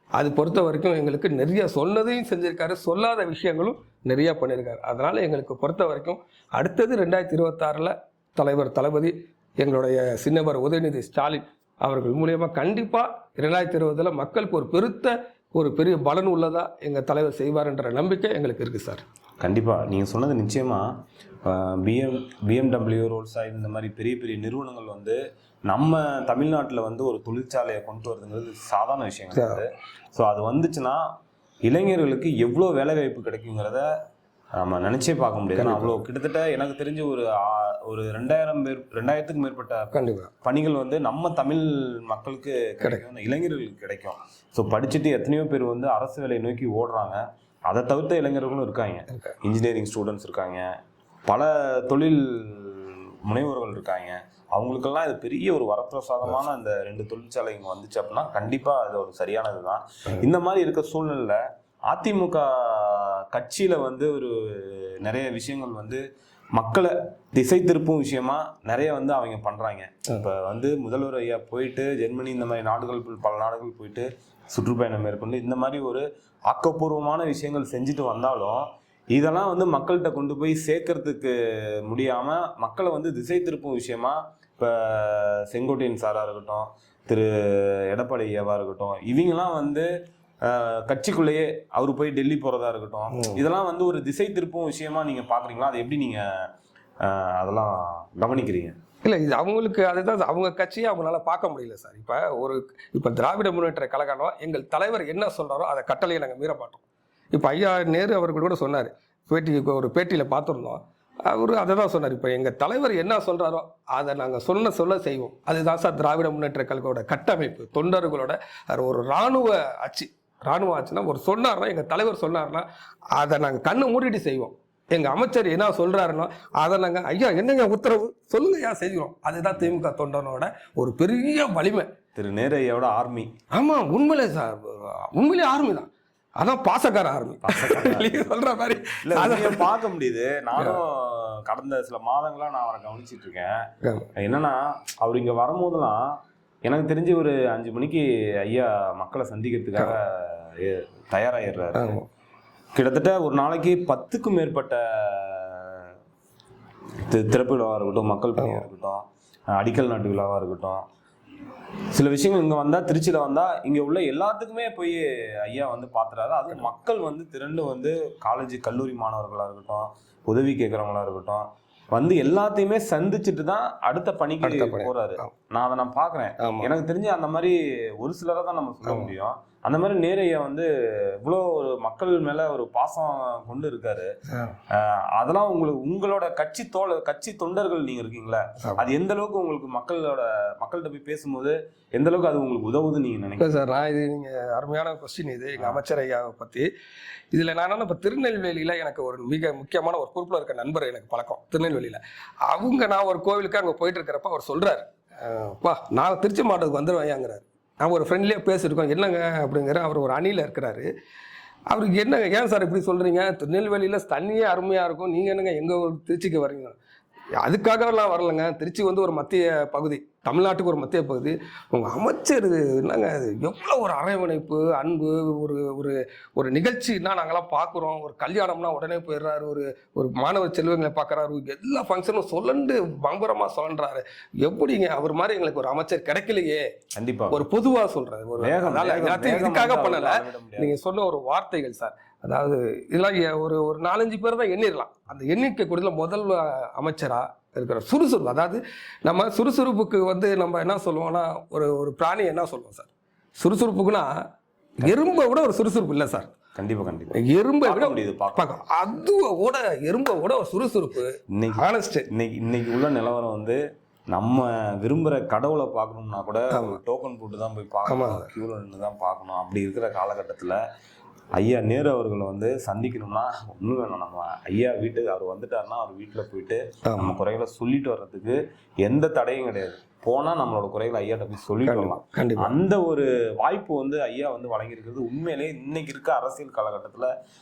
அது பொறுத்த வரைக்கும் எங்களுக்கு நிறைய சொன்னதையும் செஞ்சுருக்காரு, சொல்லாத விஷயங்களும் நிறையா பண்ணியிருக்காரு. அதனால் எங்களுக்கு பொறுத்த வரைக்கும் அடுத்தது 2026 தலைவர் தளபதி எங்களுடைய சின்னவர் உதயநிதி ஸ்டாலின் அவர்கள் மூலியமாக கண்டிப்பாக 2020 மக்களுக்கு ஒரு பெரிய பலன் உள்ளதா எங்கள் தலைவர் செய்வார் என்ற நம்பிக்கை எங்களுக்கு இருக்குது சார். கண்டிப்பாக நீங்கள் சொன்னது நிச்சயமாக BMW, ரோல்ஸ் ராய்ஸ் இந்த மாதிரி பெரிய பெரிய நிறுவனங்கள் நம்ம தமிழ்நாட்டில் ஒரு தொழிற்சாலையை கொண்டு வரதுங்கிறது சாதாரண விஷயம் கிடையாது. ஸோ அது வந்துச்சுன்னா இளைஞர்களுக்கு எவ்வளோ வேலைவாய்ப்பு கிடைக்குங்கிறத நம்ம நினச்சே பார்க்க முடியாது. அவ்வளோ கிட்டத்தட்ட எனக்கு தெரிஞ்சு ஒரு 2000-க்கு மேற்பட்ட பணிகள் நம்ம தமிழ் மக்களுக்கு கிடைக்கும், இளைஞர்களுக்கு கிடைக்கும். ஸோ படிச்சுட்டு எத்தனையோ பேர் அரசு வேலையை நோக்கி ஓடுறாங்க. அதை தவிர்த்த இளைஞர்களும் இருக்காங்க, இன்ஜினியரிங் ஸ்டூடெண்ட்ஸ் இருக்காங்க, பல தொழில் முனைவோர்கள் இருக்காங்க. அவங்களுக்கெல்லாம் இது பெரிய ஒரு வரப்பிரசாதமான அந்த 2 தொழிற்சாலை இங்கே வந்துச்சு அப்படின்னா கண்டிப்பாக அது ஒரு சரியானது தான். இந்த மாதிரி இருக்க சூழ்நிலையில் அதிமுக கட்சியில் ஒரு நிறைய விஷயங்கள் மக்களை திசை திருப்பும் விஷயமா நிறைய அவங்க பண்ணுறாங்க. இப்போ முதல்வர் ஐயா போயிட்டு ஜெர்மனி இந்த மாதிரி நாடுகள், பல நாடுகள் போயிட்டு சுற்றுப்பயணம் மேற்கொண்டு இந்த மாதிரி ஒரு ஆக்கப்பூர்வமான விஷயங்கள் செஞ்சுட்டு வந்தாலும் இதெல்லாம் மக்கள்கிட்ட கொண்டு போய் சேர்க்கறதுக்கு முடியாமல் மக்களை திசை திருப்பும் விஷயமா இப்போ செங்கோட்டையன் சாராக இருக்கட்டும், திரு எடப்பாடி ஐயாவாக இருக்கட்டும், இவங்கெல்லாம் கட்சிக்குள்ளேயே அவர் போய் டெல்லி போகிறதா இருக்கட்டும், இதெல்லாம் வந்து ஒரு திசை திருப்பும் விஷயமா நீங்கள் பார்க்குறீங்களா? அதை எப்படி நீங்கள் அதெல்லாம் கவனிக்கிறீங்க? இல்லை, இது அவங்களுக்கு அதுதான் அவங்க கட்சியை அவங்களால பார்க்க முடியல சார். இப்போ திராவிட முன்னேற்ற கழகம் எங்கள் தலைவர் என்ன சொல்கிறாரோ அதை கட்டளையை நாங்கள் மீற மாட்டோம். இப்போ ஐயா நேரு அவர்கள் கூட சொன்னார், ஒரு பேட்டியில் பார்த்துருந்தோம். அவர் அதை தான் சொன்னார், இப்போ எங்கள் தலைவர் என்ன சொல்கிறாரோ அதை நாங்கள் சொல்ல செய்வோம். அதுதான் சார் திராவிட முன்னேற்ற கழகத்தோட கட்டமைப்பு. தொண்டர்களோட ஒரு இராணுவ ஆட்சினா ஒரு சொன்னார்னா, எங்கள் தலைவர் சொன்னார்னா அதை நாங்கள் கண்ணை மூடிட்டு செய்வோம். எங்கள் அமைச்சர் என்ன சொல்கிறாருன்னா அதை நாங்கள் ஐயா என்னங்க உத்தரவு சொல்லுங்க ஐயா செய்கிறோம். அதுதான் திமுக தொண்டனோட ஒரு பெரிய வலிமை. திரு நேரையோட ஆர்மி. ஆமாம், உண்மையிலே சார், உண்மையிலே ஆர்மி தான். அதான் பாசக்கார ஆர்மி சொல்ற மாதிரி அதை பார்க்க முடியுது. நானும் கடந்த சில மாதங்களா நான் அவரை கவனிச்சிட்டு இருக்கேன். என்னன்னா அவர் இங்க வரும்போதெல்லாம் எனக்கு தெரிஞ்சு ஒரு 5 மணிக்கு ஐயா மக்களை சந்திக்கிறதுக்காக தயாராகிடுறாரு. கிட்டத்தட்ட ஒரு நாளைக்கு 10க்கும் மேற்பட்ட திறப்பு விழாவாக இருக்கட்டும், மக்கள் பணியாக இருக்கட்டும், அடிக்கல் நாட்டு விழாவாக இருக்கட்டும், சில விஷயங்கள் இங்கே வந்தால், திருச்சியில் வந்தால் இங்கே உள்ள எல்லாத்துக்குமே போய் ஐயா வந்து பார்த்துறாரு. அதுவும் மக்கள் வந்து திரண்டு வந்து காலேஜ் கல்லூரி மாணவர்களாக இருக்கட்டும், உதவி கேட்குறவங்களா இருக்கட்டும், வந்து எல்லாத்தையுமே சந்திச்சுட்டு தான் அடுத்த பணிக்கு போறாரு. நான் அதை பார்க்குறேன். எனக்கு தெரிஞ்சு அந்த மாதிரி ஒரு சிலரை தான் நம்ம சொல்ல முடியும். அந்த மாதிரி நேரைய வந்து இவ்வளோ ஒரு மக்கள் மேல ஒரு பாசம் கொண்டு இருக்காரு. அதெல்லாம் உங்களோட கட்சி தொண்டர்கள் நீங்க இருக்கீங்களா, அது எந்த அளவுக்கு உங்களுக்கு மக்கள்கிட்ட போய் பேசும்போது எந்த அளவுக்கு அது உங்களுக்கு உதவுதுன்னு நீங்க நினைக்கிறீங்க? சார், நான் இது நீங்க அருமையான கொஸ்டின். இது எங்க அமைச்சர் ஐயாவை பத்தி. இதுல நான் இப்போ திருநெல்வேலியில எனக்கு ஒரு மிக முக்கியமான ஒரு பொறுப்புல இருக்க நண்பர் எனக்கு பழக்கம். திருநெல்வேலியில நான் ஒரு கோவிலுக்கு அங்கே போயிட்டு இருக்கிறப்ப அவர் சொல்றாரு, நான் திருச்சி மாவட்டத்துக்கு வந்துடுவேங்கிறாரு. நான் ஒரு ஃப்ரெண்ட்லியாக பேசியிருக்கோம், என்னங்க அப்படிங்கிற. அவர் ஒரு அணியில் இருக்கிறாரு. அவருக்கு என்னங்க, ஏன் சார் இப்படி சொல்கிறீங்க, திருநெல்வேலியில் தண்ணியே அருமையாக இருக்கும், நீங்கள் என்னங்க எங்கள் திருச்சிக்கு வரீங்க? அதுக்காகலாம் வரலைங்க, திருச்சி வந்து ஒரு மத்திய பகுதி, தமிழ்நாட்டுக்கு ஒரு மத்திய பகுதி. உங்கள் அமைச்சர் என்னங்க அது எவ்வளோ ஒரு அரவணைப்பு, அன்பு, ஒரு நிகழ்ச்சின்னா நாங்களாம் பார்க்குறோம். ஒரு கல்யாணம்னா உடனே போயிடுறாரு, ஒரு மாணவர் செல்வங்களை பார்க்குறாரு, எல்லா ஃபங்க்ஷனும் சொல்லண்டு பம்பரமாக சொல்கிறாரு. எப்படிங்க அவர் மாதிரி எங்களுக்கு ஒரு அமைச்சர் கிடைக்கலையே. கண்டிப்பாக ஒரு பொதுவாக சொல்கிறாரு, ஒரு இதுக்காக பண்ணலை. நீங்கள் சொன்ன ஒரு வார்த்தைகள் சார், அதாவது இதெல்லாம் ஒரு 4-5 பேர் தான் எண்ணிடலாம். அந்த எண்ணிக்கை கூடல முதல் அமைச்சராக இருக்கிற சுறுசுறுப்பு. அதாவது நம்ம சுறுசுறுப்புக்கு வந்து நம்ம என்ன சொல்லுவோம்னா, ஒரு பிராணி என்ன சொல்லுவோம் சார், சுறுசுறுப்புக்குன்னா எறும்பை விட ஒரு சுறுசுறுப்பு இல்லை சார். கண்டிப்பா எறும்பை விட முடியுது பார்க்கலாம். அதுவோட எறும்பை விட ஒரு சுறுசுறுப்பு. இன்னைக்கு உள்ள நிலவரம் வந்து நம்ம விரும்புகிற கடவுளை பார்க்கணும்னா கூட டோக்கன் போட்டு தான் போய் பார்க்கணும், கியூல நின்று தான் பார்க்கணும். அப்படி இருக்கிற காலகட்டத்தில் ஐயா நேரு அவர்களை வந்து சந்திக்கணும்னா ஒன்றும் வேணும், நம்ம ஐயா வீட்டுக்கு அவர் வந்துட்டாருன்னா அவர் வீட்டில் போயிட்டு நம்ம குறைகளை சொல்லிட்டு வர்றதுக்கு எந்த தடையும் கிடையாது. போனால் நம்மளோட குறைகளை ஐயாட்ட போய் சொல்லிட்டு வரலாம். அந்த ஒரு வாய்ப்பு வந்து ஐயா வந்து வழங்கியிருக்கிறது உண்மையிலே இன்னைக்கு இருக்க அரசியல் காலகட்டத்தில்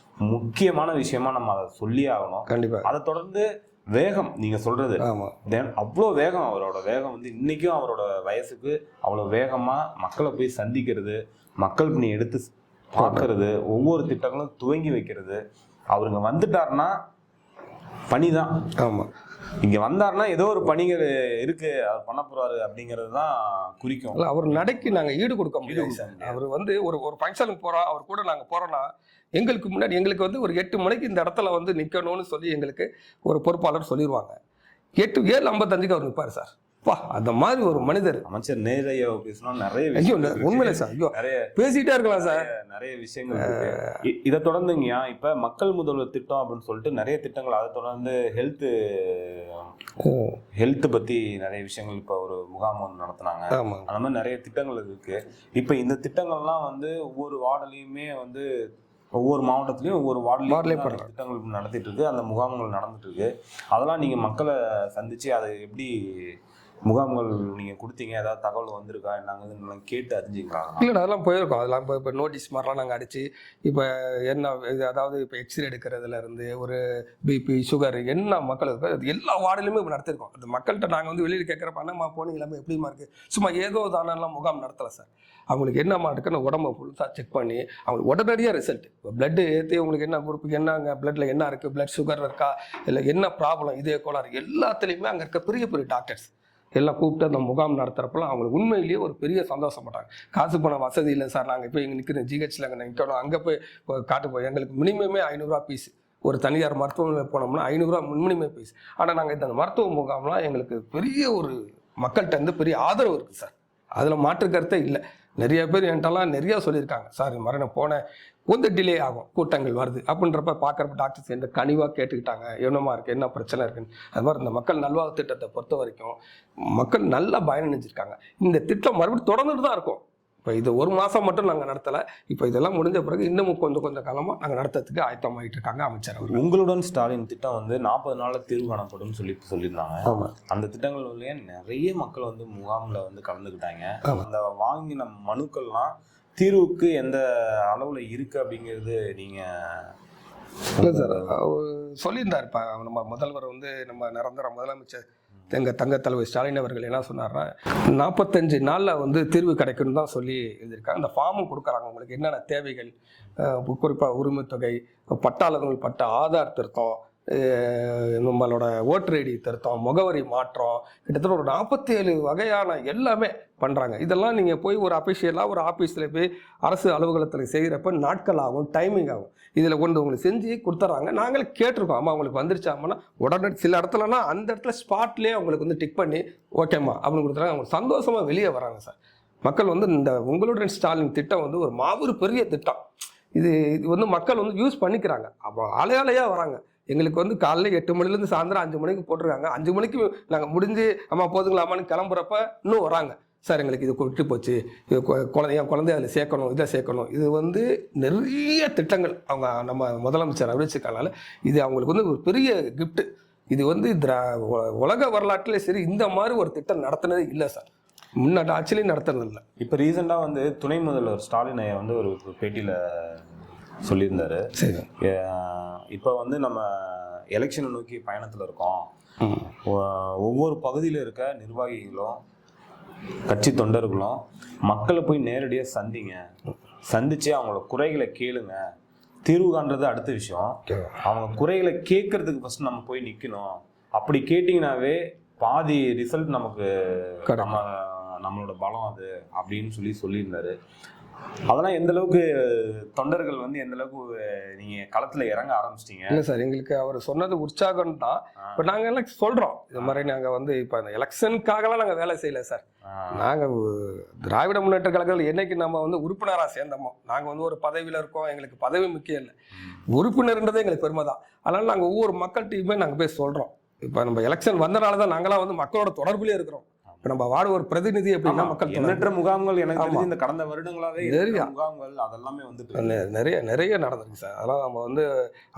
முக்கியமான விஷயமா நம்ம அதை சொல்லி ஆகணும். கண்டிப்பாக அதை தொடர்ந்து வேகம், நீங்க சொல்றது அவ்வளோ வேகம், அவரோட வேகம் வந்து இன்னைக்கும் அவரோட வயசுக்கு அவ்வளோ வேகமா மக்களை போய் சந்திக்கிறது, மக்கள் பணி எடுத்து பார்க்கறது, ஒவ்வொரு திட்டங்களும் துவங்கி வைக்கிறது. அவருங்க வந்துட்டாருன்னா பணிதான். ஆமா, இங்க வந்தாருன்னா ஏதோ ஒரு பணிகள் இருக்கு, அவர் பண்ண போறாரு அப்படிங்கிறது தான் குறிக்கும். அவர் நடைக்கு நாங்க ஈடு கொடுக்க முடியும். அவர் வந்து ஒரு ஃபங்க்ஷனுக்கு போறோம், அவர் கூட நாங்க போறோம்னா எங்களுக்கு முன்னாடி எங்களுக்கு வந்து ஒரு 8 மணிக்கு இந்த இடத்துல வந்து நிக்கணும்னு சொல்லி எங்களுக்கு ஒரு பொறுப்பாளர் சொல்லிடுவாங்க. 7:55 அவர் நிற்பாரு சார். அந்த மாதிரி ஒரு மனிதர். அமைச்சர் நேரையா பேசினா நிறைய உண்மையில சார், நிறைய பேசிட்டே இருக்கலாம் சார், நிறைய விஷயங்கள். இதை தொடர்ந்துங்கயா இப்ப மக்கள் முதல்வர் திட்டம் அப்படின்னு சொல்லிட்டு நிறைய திட்டங்கள், அதை தொடர்ந்து ஹெல்த் பத்தி நிறைய விஷயங்கள் இப்ப ஒரு முகாம் வந்து நடத்தினாங்க. அந்த மாதிரி நிறைய திட்டங்கள் இருக்கு. இப்ப இந்த திட்டங்கள்லாம் வந்து ஒவ்வொரு வார்டுலயுமே வந்து ஒவ்வொரு மாவட்டத்திலையும் ஒவ்வொரு வார்டுலையும் திட்டங்கள் நடத்திட்டு இருக்கு, அந்த முகாம்கள் நடந்துட்டு இருக்கு. அதெல்லாம் நீங்க மக்களை சந்திச்சு அதை எப்படி முகாம்கள் நீங்கள் கொடுத்தீங்க, ஏதாவது தகவல் வந்திருக்கா என்னங்க கேட்டு அறிஞ்சிங்களா? இல்லை, அதெல்லாம் போயிருக்கோம். அதெல்லாம் இப்போ நோட்டீஸ் மாதிரிலாம் நாங்கள் அடித்து இப்போ என்ன இது, அதாவது இப்போ எக்ஸ்ரே எடுக்கிறதுலேருந்து ஒரு பிபி சுகர் என்ன மக்களுக்கு அது எல்லா வார்டுலையுமே இப்போ நடத்திருக்கோம். அந்த மக்கள்கிட்ட நாங்கள் வந்து வெளியில் கேட்குறப்ப என்னம்மா போனீங்களாமே எப்படிமா இருக்குது, சும்மா ஏதோ தானெல்லாம் முகாம் நடத்தலை சார். அவங்களுக்கு என்னம்மா இருக்குன்னு உடம்பை ஃபுல்லாக செக் பண்ணி அவங்களுக்கு உடனடியாக ரிசல்ட். இப்போ பிளட்டு ஏற்றி உங்களுக்கு என்ன குரூப்புக்கு என்னங்க, பிளட்டில் என்ன இருக்குது, பிளட் சுகர் இருக்கா, இல்லை என்ன ப்ராப்ளம், இதே கோளாறு, எல்லாத்துலேயுமே அங்கே இருக்க பெரிய பெரிய டாக்டர்ஸ் எல்லாம் கூப்பிட்டு அந்த முகாம் நடத்துகிறப்பெல்லாம் அவங்களுக்கு உண்மையிலேயே ஒரு பெரிய சந்தோஷப்பட்டாங்க. காசு பணம் வசதி இல்லை சார், நாங்கள் இப்போ எங்கள் நிற்கிற ஜிஹெச்சில் அங்கே நிற்கணும், அங்கே போய் காட்டு போய் எங்களுக்கு மினிமமே 500 ரூபா ஃபீஸ். ஒரு தனியார் மருத்துவமனையில் போனோம்னா 500 ரூபா மினிமமே ஃபீஸ். ஆனால் நாங்கள் இந்த மருத்துவ முகாம்லாம் எங்களுக்கு பெரிய ஒரு மக்கள்கிட்ட இருந்து பெரிய ஆதரவு இருக்குது சார். அதில் மாற்று கருத்தே இல்லை. நிறைய பேர் என்கிட்டலாம் நிறையா சொல்லியிருக்காங்க, சார் இது மாதிரி நான் போனேன் கொஞ்சம் டிலே ஆகும், கூட்டங்கள் வருது அப்படின்றப்ப பார்க்குறப்ப டாக்டர்ஸ் எந்த கனிவாக கேட்டுக்கிட்டாங்க, என்னமா இருக்குது, என்ன பிரச்சனை இருக்குன்னு. அது மாதிரி இந்த மக்கள் நல்வாழ்வு திட்டத்தை பொறுத்த வரைக்கும் மக்கள் நல்லா பயனடைஞ்சிருக்காங்க. இந்த திட்டம் மறுபடியும் தொடர்ந்துட்டு தான் இருக்கும். இப்போ இது 1 மாதம் மட்டும் நாங்கள் நடத்தலை. இப்போ இதெல்லாம் முடிஞ்ச பிறகு இன்னமும் கொஞ்சம் காலமாக நாங்கள் நடத்துறதுக்கு ஆயத்தமாகிட்டு இருக்காங்க அமைச்சர் அவர். உங்களுடன் ஸ்டாலின் திட்டம் வந்து 40 நாளில் தீர்வு காணப்படும் சொல்லியிருந்தாங்க. ஆமாம், அந்த திட்டங்கள் வழியே நிறைய மக்கள் வந்து முகாமில் வந்து கலந்துக்கிட்டாங்க. அந்த வாங்கின மனுக்கள்லாம் தீர்வுக்கு எந்த அளவில் இருக்குது அப்படிங்கிறது நீங்கள் இல்லை சார் சொல்லியிருந்தார். இப்போ நம்ம முதல்வர் வந்து நம்ம நிரந்தர முதலமைச்சர் எங்கள் தங்க தலைவர் ஸ்டாலின் அவர்கள் என்ன சொன்னார்னா 45 நாளில் வந்து தீர்வு கிடைக்குன்னு தான் சொல்லி எழுதியிருக்காங்க. அந்த ஃபார்மும் கொடுக்குறாங்க, உங்களுக்கு என்னென்ன தேவைகள், குறிப்பாக உரிமை தொகை, பட்டாளர்கள் பட்ட ஆதார் திருத்தம், நம்மளோட ஓட்டர் ஐடி திருத்தம், முகவரி மாற்றம், கிட்டத்தட்ட ஒரு 47 வகையான எல்லாமே பண்ணுறாங்க. இதெல்லாம் நீங்கள் போய் ஒரு அஃபிஷியலாக ஒரு ஆஃபீஸில் போய் அரசு அலுவலகத்தில் செய்கிறப்ப நாட்கள் ஆகும், டைமிங் ஆகும். இதில் கொண்டு உங்களுக்கு செஞ்சு கொடுத்துட்றாங்க. நாங்களே கேட்டிருக்கோம், அம்மா உங்களுக்கு வந்துருச்சாம்னா உடனே சில இடத்துலனா அந்த இடத்துல ஸ்பாட்லேயே அவங்களுக்கு வந்து டிக் பண்ணி ஓகேம்மா அப்படின்னு கொடுத்துறாங்க. அவங்க சந்தோஷமாக வெளியே வராங்க சார். மக்கள் வந்து இந்த உங்களுடன் ஸ்டாலின் திட்டம் வந்து ஒரு மாபெரும் பெரிய திட்டம். இது வந்து மக்கள் வந்து யூஸ் பண்ணிக்கிறாங்க. அப்போ அலையாலையாக வராங்க. எங்களுக்கு வந்து காலையில் 8 மணிலேருந்து சாயந்தரம் 5 மணிக்கு போட்டிருக்காங்க. 5 மணிக்கு நாங்கள் முடிஞ்சு அம்மா போதுங்களாமான்னு கிளம்புறப்ப இன்னும் வராங்க. சார் எங்களுக்கு இது விட்டு போச்சு, இது குழந்தைய அதில் சேர்க்கணும், இதை சேர்க்கணும். இது வந்து நிறைய திட்டங்கள் அவங்க நம்ம முதலமைச்சர் அறிவிச்சிருக்கனால இது அவங்களுக்கு வந்து ஒரு பெரிய கிஃப்ட்டு. இது வந்து உலக வரலாற்றிலே சரி இந்த மாதிரி ஒரு திட்டம் நடத்தினதே இல்லை சார். முன்னாடி ஆட்சியிலையும் நடத்துறது இல்லை. இப்போ ரீசெண்டாக வந்து துணை முதல்வர் ஸ்டாலினை வந்து ஒரு பேட்டியில் சொல்லியிருந்தாரு. சரி, இப்போ வந்து நம்ம எலெக்ஷனை நோக்கி பயணத்தில் இருக்கோம். ஒவ்வொரு பகுதியில் இருக்க நிர்வாகிகளும் கட்சி தொண்டர்களும் மக்களை போய் நேரடியாக சந்திச்சு அவங்களோட குறைகளை கேளுங்க. தீர்வு காண்றது அடுத்த விஷயம். அவங்க குறைகளை கேட்கறதுக்கு ஃபர்ஸ்ட் நம்ம போய் நிற்கணும். அப்படி கேட்டிங்கனாவே பாதி ரிசல்ட் நமக்கு நம்மளோட பலம் அது அப்படின்னு சொல்லியிருந்தாரு. அதெல்லாம் எந்த அளவுக்கு தொண்டர்கள் வந்து எந்த அளவுக்கு நீங்க களத்துல இறங்க ஆரம்பிச்சிட்டீங்க? இல்லை சார், எங்களுக்கு அவர் சொன்னது உற்சாகம் தான். இப்போ நாங்கள் எல்லாம் சொல்றோம், இது மாதிரி நாங்கள் வந்து இப்போ இந்த எலெக்ஷனுக்காகலாம் நாங்கள் வேலை செய்யலை சார். நாங்கள் திராவிட முன்னேற்ற கழகங்கள் என்னைக்கு நம்ம வந்து உறுப்பினராக சேர்ந்தோமோ, நாங்கள் வந்து ஒரு பதவியில் இருக்கோம், எங்களுக்கு பதவி முக்கியம் இல்லை, உறுப்பினர்ன்றதே எங்களுக்கு பெருமை தான். அதனால நாங்கள் ஒவ்வொரு மக்கள்கிட்டையுமே நாங்கள் போய் சொல்றோம். இப்போ நம்ம எலெக்ஷன் வந்தனால தான் நாங்களாம் வந்து மக்களோட தொடர்புலேயே இருக்கிறோம். இப்போ நம்ம வார்டு ஒரு பிரதிநிதி அப்படின்னா மக்கள் எண்ணற்ற முகாம்கள் எனக்கு தெரிஞ்சு இந்த கடந்த வருடங்களாவே முகாம்கள் அதெல்லாமே வந்து நிறைய நடந்திருக்கு சார். அதெல்லாம் நம்ம வந்து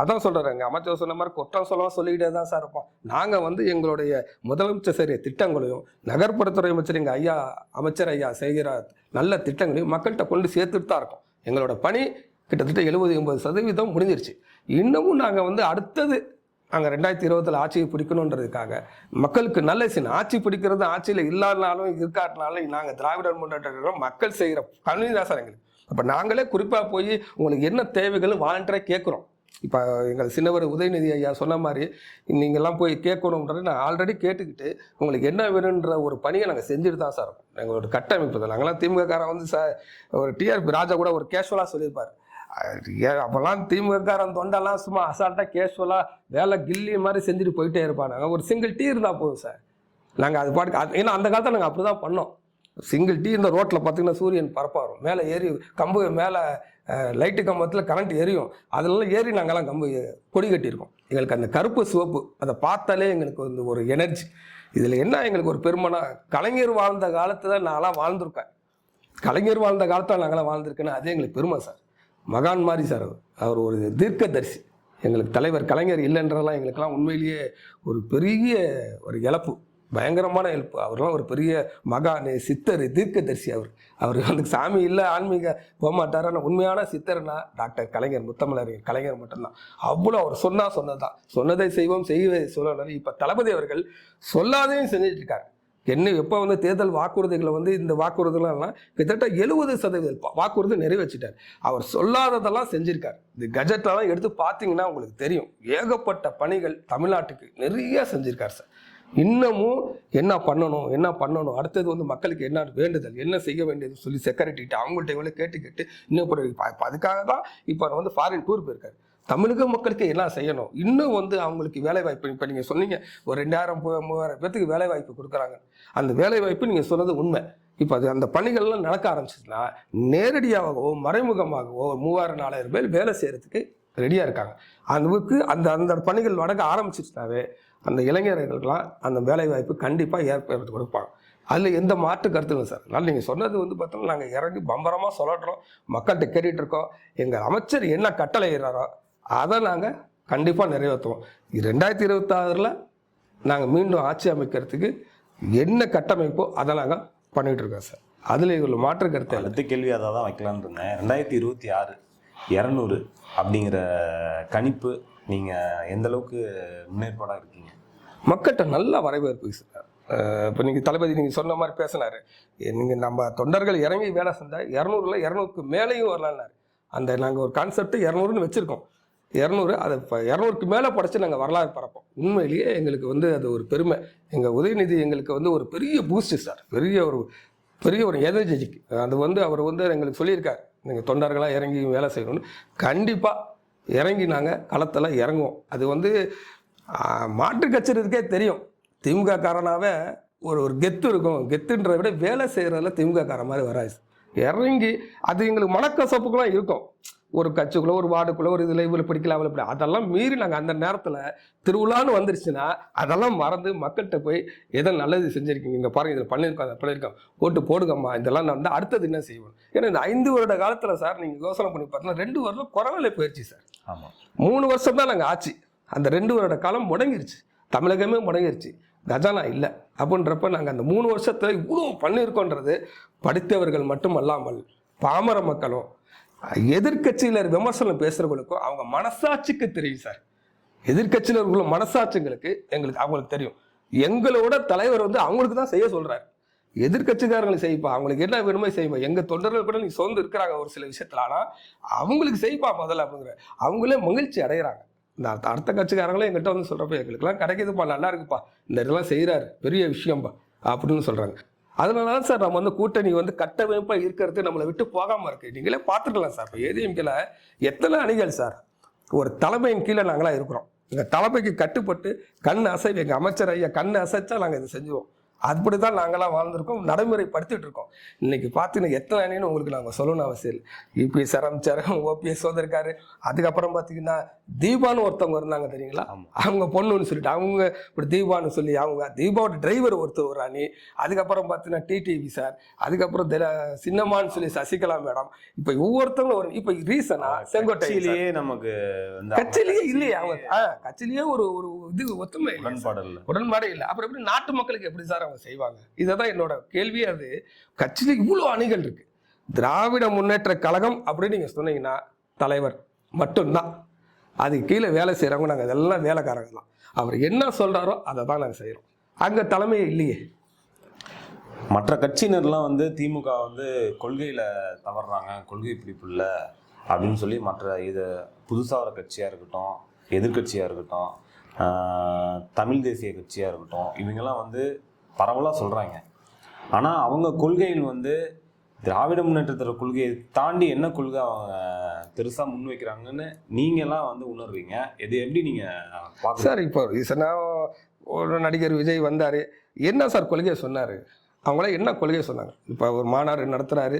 அதான் சொல்கிறேன், எங்கள் அமைச்சர் சொன்ன மாதிரி குற்றம் சொல்லிக்கிட்டே தான் சார் இருப்போம். நாங்கள் வந்து எங்களுடைய முதலமைச்சர் செய்கிற திட்டங்களையும் நகர்ப்புறத்துறை அமைச்சர் எங்கள் அமைச்சர் ஐயா செய்கிற நல்ல திட்டங்களையும் மக்கள்கிட்ட கொண்டு சேர்த்துட்டு தான் இருக்கோம். எங்களோட பணி கிட்டத்தட்ட 70-80% முடிஞ்சிருச்சு. இன்னமும் நாங்கள் வந்து அடுத்தது நாங்கள் 2020 ஆட்சியை பிடிக்கணுன்றதுக்காக மக்களுக்கு நல்ல செய்யணும். ஆட்சி பிடிக்கிறது ஆட்சியில் இல்லாதனாலும் இருக்காட்டினாலும் நாங்கள் திராவிட முன்னேற்ற கழகம் மக்கள் செய்கிற பணி தான் சார் எங்களுக்கு. அப்போ நாங்களே குறிப்பாக போய் உங்களுக்கு என்ன தேவைகள் வாலண்டராக கேட்குறோம். இப்போ எங்கள் சின்னவர் உதயநிதி ஐயா சொன்ன மாதிரி நீங்கள்லாம் போய் கேட்கணுன்றது நான் ஆல்ரெடி கேட்டுக்கிட்டு உங்களுக்கு என்ன வேணுன்ற ஒரு பணியை நாங்கள் செஞ்சுட்டு தான் சார் இருக்கோம். எங்களோட கட்டமைப்பு தான். நாங்கள்லாம் திமுககாரன் வந்து சார் ஒரு டிஆர்பி ராஜா கூட ஒரு கேஷுவலாக சொல்லியிருப்பார், அப்போல்லாம் திமுககாரன் தொண்டெல்லாம் சும்மா அசால்ட்டாக கேஷுவலாக வேலை கில்லி மாதிரி செஞ்சுட்டு போயிட்டே இருப்பாங்க. ஒரு சிங்கிள் டீ இருந்தால் போதும் சார், நாங்கள் அது பாட்டுக்கு. ஏன்னா அந்த காலத்தில் நாங்கள் அப்படி தான் பண்ணோம். சிங்கிள் டீ இந்த ரோட்டில் பார்த்தீங்கன்னா சூரியன் பரப்பாகும், மேலே ஏறி கம்பு மேலே லைட்டு கம்பத்தில் கரண்ட் எரியும், அதெல்லாம் ஏறி நாங்கள்லாம் கம்பு கொடி கட்டியிருக்கோம். எங்களுக்கு அந்த கருப்பு சிவப்பு அதை பார்த்தாலே எங்களுக்கு வந்து ஒரு எனர்ஜி. இதில் என்ன எங்களுக்கு ஒரு பெருமைனா, கலைஞர் வாழ்ந்த காலத்தில் நான்லாம் வாழ்ந்திருக்கேன். கலைஞர் வாழ்ந்த காலத்தில் நாங்களாம் வாழ்ந்திருக்கேன்னா அதே எங்களுக்கு பெருமை சார். மகான் மாதிரி சார் அவர் ஒரு தீர்க்கதரிசி. எங்களுக்கு தலைவர் கலைஞர் இல்லைன்றதெல்லாம் எங்களுக்கெல்லாம் உண்மையிலேயே ஒரு பெரிய ஒரு இழப்பு, பயங்கரமான இழப்பு. அவர்லாம் ஒரு பெரிய மகான், சித்தர், தீர்க்கதரிசி. அவர் வந்து சாமி இல்லை, ஆன்மீக போகமாட்டார். ஆனால் உண்மையான சித்தர்னா டாக்டர் கலைஞர், முத்தமிழறிஞர் கலைஞர் மட்டும்தான். அவ்வளோ அவர் சொன்னதான், சொன்னதை செய்வோம், செய்வதை சொல்லணும். இப்போ தளபதி அவர்கள் சொல்லாதையும் செஞ்சுட்டு இருக்காரு. எப்போ வந்து தேர்தல் வாக்குறுதிகளை வந்து இந்த வாக்குறுதிகள்லாம் கிட்டத்தட்ட 70% வாக்குறுதி நிறைவேற்றிட்டார். அவர் சொல்லாததெல்லாம் செஞ்சிருக்கார். இந்த கஜெட்லாம் எடுத்து பார்த்தீங்கன்னா உங்களுக்கு தெரியும், ஏகப்பட்ட பணிகள் தமிழ்நாட்டுக்கு நிறைய செஞ்சிருக்கார் சார். இன்னமும் என்ன பண்ணணும் அடுத்தது வந்து மக்களுக்கு என்ன வேண்டுதல், என்ன செய்ய வேண்டியது சொல்லி செக்ரட்டரிட்ட அவங்கள்ட்ட இவ்வளோ கேட்டு இன்னும் இப்போ அதுக்காக தான் இப்போ வந்து ஃபாரின் டூர் போயிருக்காரு. தமிழக மக்களுக்கு என்ன செய்யணும், இன்னும் வந்து அவங்களுக்கு வேலைவாய்ப்பு, இப்போ நீங்கள் சொன்னீங்க ஒரு 2000-3000 பேர்த்துக்கு வேலைவாய்ப்பு கொடுக்குறாங்க. அந்த வேலைவாய்ப்பு நீங்கள் சொன்னது உண்மை. இப்போ அது அந்த பணிகள்லாம் நடக்க ஆரம்பிச்சிச்சுன்னா நேரடியாகவோ மறைமுகமாகவோ 3000-4000 பேர் வேலை செய்கிறதுக்கு ரெடியாக இருக்காங்க. அதுக்கு அந்த அந்த பணிகள் நடக்க ஆரம்பிச்சிச்சுனாவே அந்த இளைஞர்களுக்கெல்லாம் அந்த வேலைவாய்ப்பு கண்டிப்பாக ஏற்படுத்தி கொடுப்பாங்க. அதில் எந்த மாற்று கருத்து இல்லை சார். அதனால் நீங்கள் சொன்னது வந்து பார்த்தோம்னா நாங்கள் இறங்கி பம்பரமாக சொல்லட்டுறோம், மக்கள்கிட்ட கேட்டுட்டு இருக்கோம். எங்கள் அமைச்சர் என்ன கட்டளையிடுறாரோ அதை நாங்கள் கண்டிப்பாக நிறைவேற்றுவோம். 2026 நாங்கள் மீண்டும் ஆட்சி அமைக்கிறதுக்கு என்ன கட்டமைப்போ அதை நாங்கள் பண்ணிகிட்டு இருக்கோம் சார். அதில் இவ்வளோ மாற்று கருத்து அடுத்த கேள்வி அதை தான் வைக்கலான்னு இருந்தேன். 2026 200 அப்படிங்கிற கணிப்பு நீங்கள் எந்த அளவுக்கு முன்னேற்பாடாக இருக்கீங்க? மக்கள்கிட்ட நல்ல வரவேற்பு சார். இப்போ நீங்கள் தளபதி நீங்கள் சொன்ன மாதிரி பேசினார், நீங்கள் நம்ம தொண்டர்கள் இறங்கி வேலை செஞ்சால் 200க்கு மேலேயும் வரலான்னாரு. அந்த நாங்கள் ஒரு கான்செப்ட் 200ன்னு வச்சுருக்கோம். 200 அதை இப்போ 200க்கு மேலே படைச்சு நாங்கள் வரலாறு பரப்போம். உண்மையிலேயே எங்களுக்கு வந்து அது ஒரு பெருமை. எங்கள் உதயநிதி எங்களுக்கு வந்து ஒரு பெரிய பூஸ்ட் சார், பெரிய ஒரு எனர்ஜெட்டிக். அது வந்து அவர் வந்து எங்களுக்கு சொல்லியிருக்கார், நீங்கள் தொண்டர்களாக இறங்கி வேலை செய்யணும்னு. கண்டிப்பாக இறங்கி நாங்கள் களத்தில் இறங்குவோம். அது வந்து மாற்று கட்சிகளுக்கே தெரியும், திமுக காரனாவே ஒரு கெத்து இருக்கும். கெத்துன்றதை விட வேலை செய்கிறதுல திமுக கார மாதிரி வராது. இறங்கி அது எங்களுக்கு மனக்கசப்புக்கெல்லாம் இருக்கும். ஒரு கட்சிக்குள்ளே ஒரு வார்டுக்குள்ளே ஒரு இதில் இவ்வளோ பிடிக்கலாம் அவ்வளோ பிடிக்கும், அதெல்லாம் மீறி நாங்கள் அந்த நேரத்தில் திருவிழான்னு வந்துருச்சுன்னா அதெல்லாம் மறந்து மக்கள்கிட்ட போய் எதை நல்லது செஞ்சுருக்கீங்க, இங்கே பாருங்கள் இதில் பண்ணியிருக்கோம் அதை பண்ணியிருக்கோம், ஓட்டு போடுங்கம்மா, இதெல்லாம் நடந்தால் அடுத்தது என்ன செய்வோம். ஏன்னா இந்த 5 வருட காலத்தில் சார் நீங்கள் யோசனை பண்ணி பார்த்தீங்கன்னா 2 வருடம் கொரோனால போயிடுச்சு சார். ஆமாம், 3 வருஷம் தான் நாங்கள் ஆச்சு. அந்த 2 வருட காலம் முடங்கிருச்சு, தமிழகமே முடங்கிருச்சு, கஜானா இல்லை. அப்படின்றப்ப நாங்கள் அந்த 3 வருஷத்தில் இவ்வளோ பண்ணியிருக்கோன்றது படித்தவர்கள் மட்டும் அல்லாமல் பாமர மக்களும் எதிர்கட்சியில விமர்சனம் பேசுறவங்களுக்கும் அவங்க மனசாட்சிக்கு தெரியும் சார். எதிர்கட்சியில் இருக்கிற மனசாட்சிங்களுக்கு அவங்களுக்கு தெரியும். எங்களோட தலைவர் வந்து அவங்களுக்கு தான் செய்ய சொல்றாரு. எதிர்கட்சிக்காரங்களுக்கு செய்ப்பா, அவங்களுக்கு என்ன வேணுமோ செய்ப்பா. எங்க தொண்டர்கள் கூட நீ சொந்து இருக்கிறாங்க ஒரு சில விஷயத்துல, ஆனா அவங்களுக்கு செய்ப்பா முதல்ல அப்படிங்கிற அவங்களே மகிழ்ச்சி அடைகிறாங்க. இந்த அடுத்த கட்சிக்காரங்களே எங்கிட்ட வந்து சொல்றப்ப எங்களுக்குலாம் கிடைக்குதுப்பா, நல்லா இருக்குப்பா, இந்த இதெல்லாம் செய்யறாரு, பெரிய விஷயம்பா அப்படின்னு சொல்றாங்க. அதனால தான் சார் நம்ம வந்து கூட்டணி வந்து கட்டமைப்பாக இருக்கிறது நம்மளை விட்டு போகாமல் இருக்கு. நீங்களே பார்த்துக்கலாம் சார், இப்போ ஏடிஎம்கேல எத்தனை அணிகள் சார், ஒரு தலைமையின் கீழே நாங்களாம் இருக்கிறோம். எங்கள் தலைமைக்கு கட்டுப்பட்டு கண் அசைவு, எங்கள் அமைச்சர் ஐயா கண் அசைச்சா நாங்கள் இதை செஞ்சுவோம். அப்படி தான் நாங்களாம் வாழ்ந்திருக்கோம், நடைமுறைப்படுத்திட்டு இருக்கோம். இன்னைக்கு பார்த்தீங்கன்னா எத்தனை அணின்னு உங்களுக்கு நாங்கள் சொல்லணும் அவசியம் இல்லை. யூபிஎஸ் ஆரம்பிச்சாரு, ஓபிஎஸ் வந்திருக்காரு. அதுக்கப்புறம் பார்த்தீங்கன்னா தீபான்னு ஒருத்தவங்க இருந்தாங்க தெரியுங்களா, அவங்க பொண்ணுன்னு சொல்லிட்டு அவங்க இப்படி தீபான்னு சொல்லி அவங்க தீபாவோட டிரைவர் ஒருத்தர் ஒரு அணி. அதுக்கப்புறம் பார்த்தீங்கன்னா டிடிவி சார், அதுக்கப்புறம் சின்னம்மான்னு சொல்லி சசிகலா மேடம். இப்போ ஒவ்வொருத்தவங்களும் ஒரு இப்போ ரீசனா செங்கோட்டையிலேயே நமக்கு கட்சியிலேயே இல்லையே, அவங்க கட்சியிலேயே ஒரு இது ஒத்துமை உடன்பாடே இல்லை. அப்புறம் எப்படி நாட்டு மக்களுக்கு எப்படி சார் அவங்க செய்வாங்க? இதான் என்னோட கேள்வியே. அது கட்சியில இவ்வளவு அணிகள் இருக்கு. திராவிட முன்னேற்ற கழகம் அப்படின்னு நீங்க சொன்னீங்கன்னா தலைவர் மட்டும்தான், அதுக்கு கீழே வேலை செய்யறவங்க நாங்கள் இதெல்லாம் வேலைக்காரங்க தான். அவர் என்ன சொல்றாரோ அதை தான் நாங்கள் செய்யறோம். அங்க தலைமையே இல்லையே. மற்ற கட்சியினர்லாம் வந்து திமுக வந்து கொள்கையில தவறுறாங்க, கொள்கை பிடிப்பு இல்லை அப்படின்னு சொல்லி மற்ற இது புதுசாக வர கட்சியாக இருக்கட்டும், எதிர்கட்சியாக இருக்கட்டும், தமிழ் தேசிய கட்சியாக இருக்கட்டும், இவங்கெல்லாம் வந்து பரவலாக சொல்கிறாங்க. ஆனால் அவங்க கொள்கையில் வந்து திராவிட முன்னேற்றத்தோட கொள்கையை தாண்டி என்ன கொள்கை அவங்க பெருசாக முன்வைக்கிறாங்கன்னு நீங்கள்லாம் வந்து உணர்றீங்க. இது எப்படி நீங்கள் பார்க்க சார்? இப்போ ரீசனாக ஒரு நடிகர் விஜய் வந்தார், என்ன சார் கொள்கையை சொன்னார்? அவங்களாம் என்ன கொள்கையை சொன்னாங்க? இப்போ ஒரு மாநாடு நடத்துகிறாரு,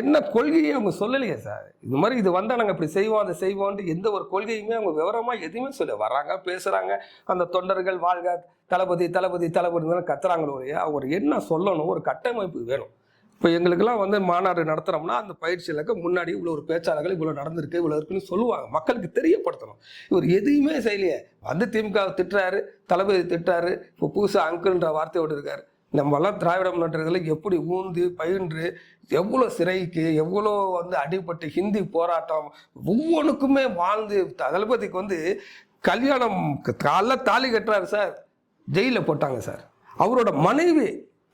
என்ன கொள்கையை அவங்க சொல்லலையே சார். இது மாதிரி இது வந்தால் நாங்கள் இப்படி செய்வோம் அதை செய்வோன்ட்டு எந்த ஒரு கொள்கையுமே அவங்க விவரமாக எதுவுமே சொல்ல வர்றாங்க, பேசுகிறாங்க. அந்த தொண்டர்கள் வாழ்க தளபதி தளபதி தளபதி கத்துறாங்களோ இல்லையா, அவர் என்ன சொல்லணும், ஒரு கட்டமைப்பு வேணும். இப்போ எங்களுக்கெல்லாம் வந்து மாநாடு நடத்துகிறோம்னா அந்த பயிற்சிகளுக்கு முன்னாடி இவ்வளோ ஒரு பேச்சாளர்கள் இவ்வளோ நடந்திருக்கு இவ்வளோ இருக்குன்னு சொல்லுவாங்க, மக்களுக்கு தெரியப்படுத்தணும். இவர் எதையுமே செய்யலையே. வந்து திமுக திட்டுறாரு, தளபதி திட்டுறாரு, இப்போ புதுசாக அங்கிள்ன்ற வார்த்தையோடு இருக்காரு. நம்மெல்லாம் திராவிட முன்னேற்றங்களை எப்படி ஊந்து பயின்று எவ்வளோ சிறைக்கு எவ்வளோ வந்து அடிபட்டு ஹிந்தி போராட்டம் ஒவ்வொன்றுக்குமே வாழ்ந்து தளபதிக்கு வந்து கல்யாணம் காலைல தாலி கட்டுறாரு சார், ஜெயிலில் போட்டாங்க சார். அவரோட மனைவி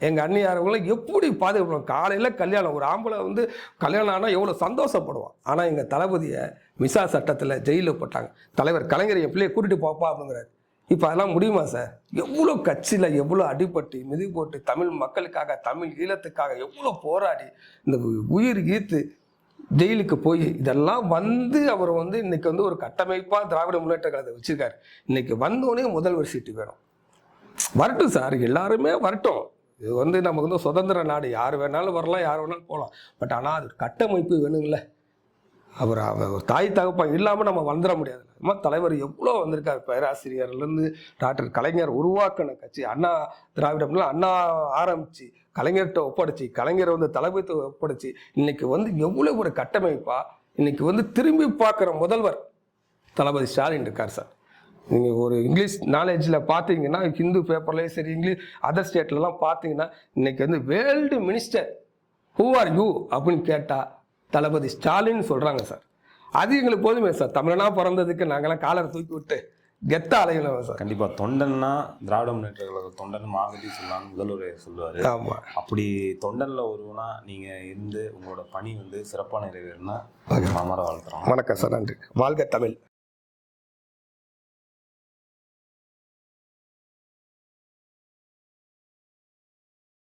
எங்கள் அண்ணியாரவங்களும் எப்படி பாதுகாப்பு, காலையில் கல்யாணம், ஒரு ஆம்பளை வந்து கல்யாணம் ஆனால் எவ்வளோ சந்தோஷப்படுவான். ஆனால் எங்கள் தளபதியை மிசா சட்டத்தில் ஜெயிலில் போட்டாங்க. தலைவர் கலைஞர் என் பிள்ளையை கூட்டிகிட்டு போப்பா அப்படிங்கிறாரு. இப்போ அதெல்லாம் முடியுமா சார்? எவ்வளோ கட்சியில் எவ்வளோ அடிபட்டு மிதி போட்டு தமிழ் மக்களுக்காக தமிழ் ஈழத்துக்காக எவ்வளோ போராடி இந்த உயிர் ஈர்த்து ஜெயிலுக்கு போய் இதெல்லாம் வந்து அவர் வந்து இன்னைக்கு வந்து ஒரு கட்டமைப்பாக திராவிட முன்னேற்ற கழகத்தை வச்சிருக்காரு. இன்னைக்கு வந்தோடனே முதல்வர் சீட்டு வேணும். வரட்டும் சார், எல்லாருமே வரட்டும். இது வந்து நமக்கு வந்து சுதந்திர நாடு, யார் வேணாலும் வரலாம், யார் வேணாலும் போகலாம். பட் ஆனால் அது கட்டமைப்பு வேணுங்களே. அவர் தாய் தகப்பன் இல்லாமல் நம்ம வந்துட முடியாது. நம்ம தலைவர் எவ்வளோ வந்திருக்கார். பேராசிரியர்லேருந்து டாக்டர் கலைஞர் உருவாக்கின கட்சி அண்ணா திராவிடம்லாம் அண்ணா ஆரம்பித்து கலைஞர்கிட்ட ஒப்படைச்சி கலைஞரை வந்து தலைமைத்தை ஒப்படைச்சி இன்னைக்கு வந்து எவ்வளோ ஒரு கட்டமைப்பாக இன்னைக்கு வந்து திரும்பி பார்க்குற முதல்வர் தளபதி ஸ்டாலின் இருக்கார் சார். நீங்கள் ஒரு இங்கிலீஷ் நாலேஜில் பார்த்தீங்கன்னா ஹிந்து பேப்பர்லேயும் சரி இங்கிலீஷ் அதர் ஸ்டேட்லலாம் பார்த்தீங்கன்னா இன்னைக்கு வந்து world minister who are you அப்படின்னு கேட்டால் தளபதி ஸ்டாலின் சொல்கிறாங்க சார். அது எங்களுக்கு போதுமே சார். தமிழனா பிறந்ததுக்கு நாங்களாம் காலரை தூக்கி விட்டு கெத்தா அலையலாம் சார். கண்டிப்பாக தொண்டன்னா திராவிட முன்னேற்ற கழக தொண்டன் மாகதி சொல்லலாம்னு முதல்வர் சொல்லுவார். ஆமாம், அப்படி தொண்டனில் ஒருவனா நீங்கள் இருந்து உங்களோட பணி வந்து சிறப்பாக நிறைவேறினா மனமார வாழ்த்துறோம். வணக்கம் சார், நன்றி. வாழ்க தமிழ்.